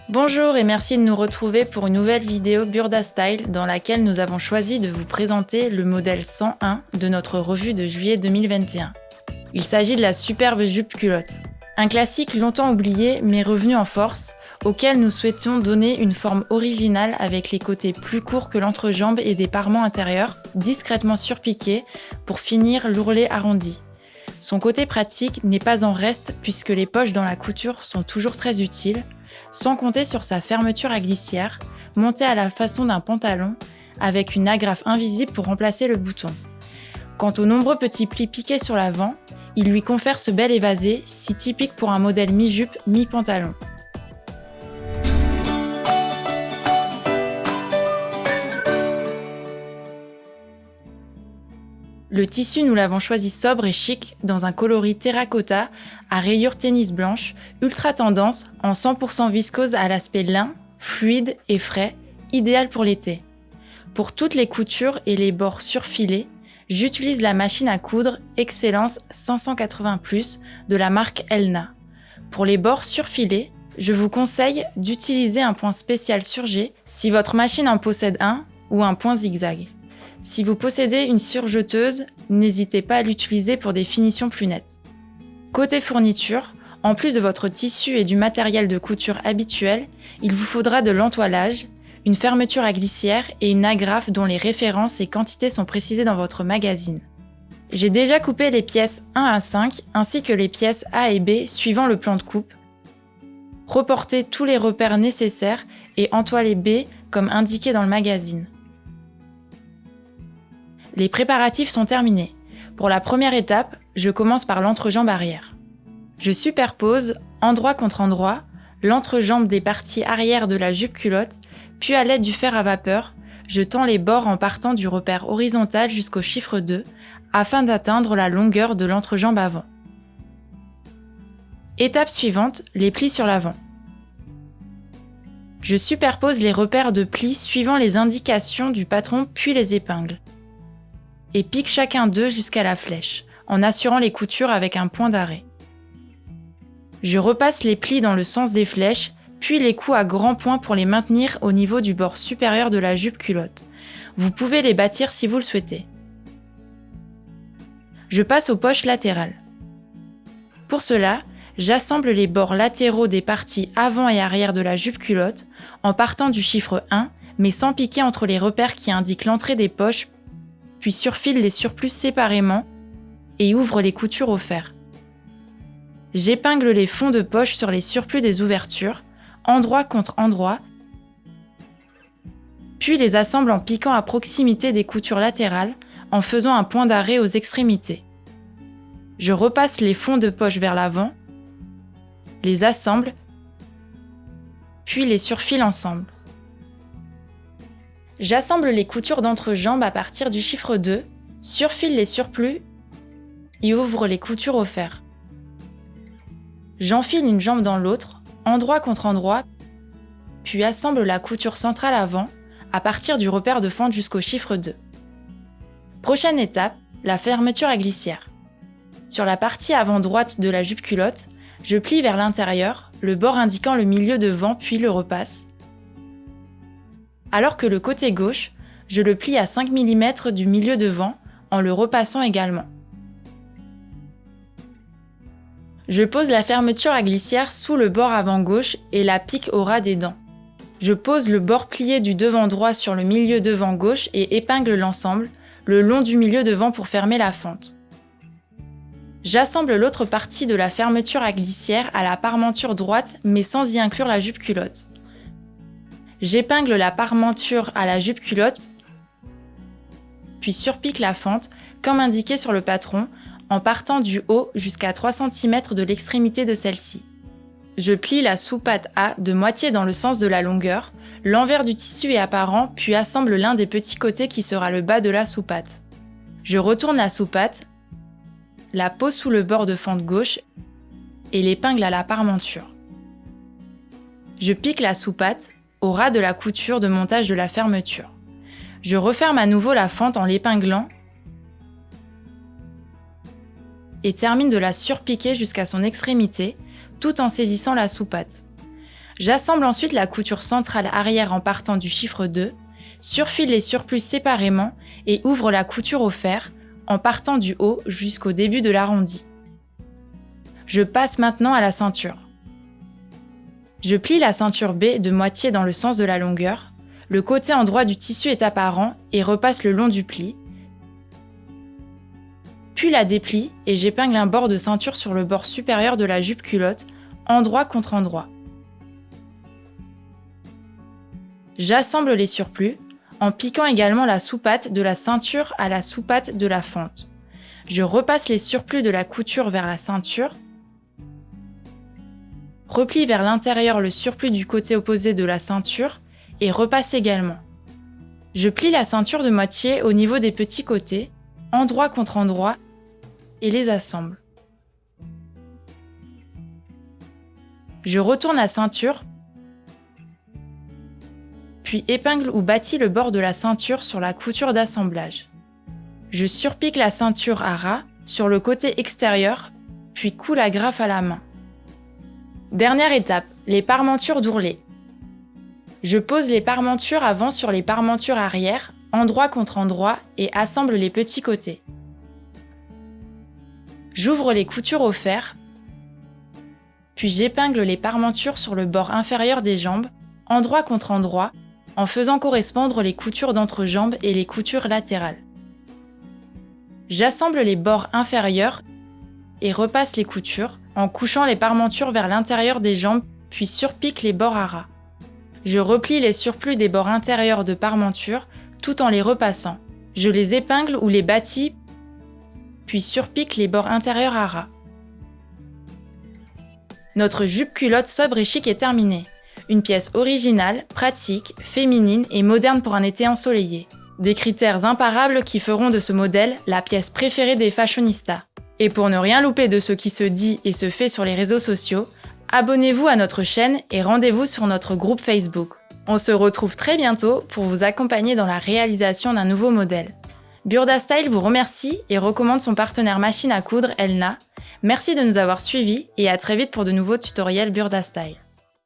Bonjour et merci de nous retrouver pour une nouvelle vidéo Burda Style dans laquelle nous avons choisi de vous présenter le modèle 101 de notre revue de juillet 2021. Il s'agit de la superbe jupe culotte. Un classique longtemps oublié mais revenu en force, auquel nous souhaitions donner une forme originale avec les côtés plus courts que l'entrejambe et des parements intérieurs, discrètement surpiqués pour finir l'ourlet arrondi. Son côté pratique n'est pas en reste puisque les poches dans la couture sont toujours très utiles, sans compter sur sa fermeture à glissière, montée à la façon d'un pantalon, avec une agrafe invisible pour remplacer le bouton. Quant aux nombreux petits plis piqués sur l'avant, il lui confère ce bel évasé, si typique pour un modèle mi-jupe, mi-pantalon. Le tissu, nous l'avons choisi sobre et chic dans un coloris terracotta à rayures tennis blanches, ultra tendance en 100% viscose à l'aspect lin, fluide et frais, idéal pour l'été. Pour toutes les coutures et les bords surfilés, j'utilise la machine à coudre Excellence 580+, de la marque Elna. Pour les bords surfilés, je vous conseille d'utiliser un point spécial surjet si votre machine en possède un ou un point zigzag. Si vous possédez une surjeteuse, n'hésitez pas à l'utiliser pour des finitions plus nettes. Côté fourniture, en plus de votre tissu et du matériel de couture habituel, il vous faudra de l'entoilage, une fermeture à glissière et une agrafe dont les références et quantités sont précisées dans votre magazine. J'ai déjà coupé les pièces 1 à 5 ainsi que les pièces A et B suivant le plan de coupe. Reportez tous les repères nécessaires et entoilez B comme indiqué dans le magazine. Les préparatifs sont terminés. Pour la première étape, je commence par l'entrejambe arrière. Je superpose, endroit contre endroit, l'entrejambe des parties arrière de la jupe culotte, puis à l'aide du fer à vapeur, je tends les bords en partant du repère horizontal jusqu'au chiffre 2, afin d'atteindre la longueur de l'entrejambe avant. Étape suivante, les plis sur l'avant. Je superpose les repères de plis suivant les indications du patron puis les épingles, et pique chacun d'eux jusqu'à la flèche, en assurant les coutures avec un point d'arrêt. Je repasse les plis dans le sens des flèches, puis les couds à grands points pour les maintenir au niveau du bord supérieur de la jupe culotte. Vous pouvez les bâtir si vous le souhaitez. Je passe aux poches latérales. Pour cela, j'assemble les bords latéraux des parties avant et arrière de la jupe culotte en partant du chiffre 1, mais sans piquer entre les repères qui indiquent l'entrée des poches, puis surfile les surplus séparément et ouvre les coutures au fer. J'épingle les fonds de poche sur les surplus des ouvertures, endroit contre endroit, puis les assemble en piquant à proximité des coutures latérales en faisant un point d'arrêt aux extrémités. Je repasse les fonds de poche vers l'avant, les assemble, puis les surfile ensemble. J'assemble les coutures d'entrejambe à partir du chiffre 2, surfile les surplus et ouvre les coutures au fer. J'enfile une jambe dans l'autre, endroit contre endroit, puis assemble la couture centrale avant à partir du repère de fente jusqu'au chiffre 2. Prochaine étape, la fermeture à glissière. Sur la partie avant droite de la jupe culotte, je plie vers l'intérieur, le bord indiquant le milieu devant puis le repasse, alors que le côté gauche, je le plie à 5 mm du milieu devant en le repassant également. Je pose la fermeture à glissière sous le bord avant gauche et la pique au ras des dents. Je pose le bord plié du devant droit sur le milieu devant gauche et épingle l'ensemble, le long du milieu devant pour fermer la fente. J'assemble l'autre partie de la fermeture à glissière à la parmenture droite mais sans y inclure la jupe culotte. J'épingle la parmenture à la jupe culotte, puis surpique la fente, comme indiqué sur le patron, en partant du haut jusqu'à 3 cm de l'extrémité de celle-ci. Je plie la sous-patte A de moitié dans le sens de la longueur, l'envers du tissu est apparent, puis assemble l'un des petits côtés qui sera le bas de la sous-patte. Je retourne la sous-patte, la pose sous le bord de fente gauche et l'épingle à la parmenture. Je pique la sous-patte au ras de la couture de montage de la fermeture. Je referme à nouveau la fente en l'épinglant et termine de la surpiquer jusqu'à son extrémité, tout en saisissant la sous-patte. J'assemble ensuite la couture centrale arrière en partant du chiffre 2, surfile les surplus séparément et ouvre la couture au fer en partant du haut jusqu'au début de l'arrondi. Je passe maintenant à la ceinture. Je plie la ceinture B de moitié dans le sens de la longueur, le côté endroit du tissu est apparent et repasse le long du pli, puis la déplie et j'épingle un bord de ceinture sur le bord supérieur de la jupe culotte, endroit contre endroit. J'assemble les surplus, en piquant également la sous-patte de la ceinture à la sous-patte de la fente. Je repasse les surplus de la couture vers la ceinture, replie vers l'intérieur le surplus du côté opposé de la ceinture et repasse également. Je plie la ceinture de moitié au niveau des petits côtés, endroit contre endroit, et les assemble. Je retourne la ceinture, puis épingle ou bâtis le bord de la ceinture sur la couture d'assemblage. Je surpique la ceinture à ras sur le côté extérieur, puis couds la graffe à la main. Dernière étape, les parmentures d'ourlet. Je pose les parmentures avant sur les parmentures arrière, endroit contre endroit, et assemble les petits côtés. J'ouvre les coutures au fer, puis j'épingle les parmentures sur le bord inférieur des jambes, endroit contre endroit, en faisant correspondre les coutures d'entrejambe et les coutures latérales. J'assemble les bords inférieurs et repasse les coutures, en couchant les parmentures vers l'intérieur des jambes, puis surpique les bords à ras. Je replie les surplus des bords intérieurs de parmenture, tout en les repassant. Je les épingle ou les bâtis, puis surpique les bords intérieurs à ras. Notre jupe culotte sobre et chic est terminée. Une pièce originale, pratique, féminine et moderne pour un été ensoleillé. Des critères imparables qui feront de ce modèle la pièce préférée des fashionistas. Et pour ne rien louper de ce qui se dit et se fait sur les réseaux sociaux, abonnez-vous à notre chaîne et rendez-vous sur notre groupe Facebook. On se retrouve très bientôt pour vous accompagner dans la réalisation d'un nouveau modèle. Burda Style vous remercie et recommande son partenaire machine à coudre Elna. Merci de nous avoir suivis et à très vite pour de nouveaux tutoriels Burda Style.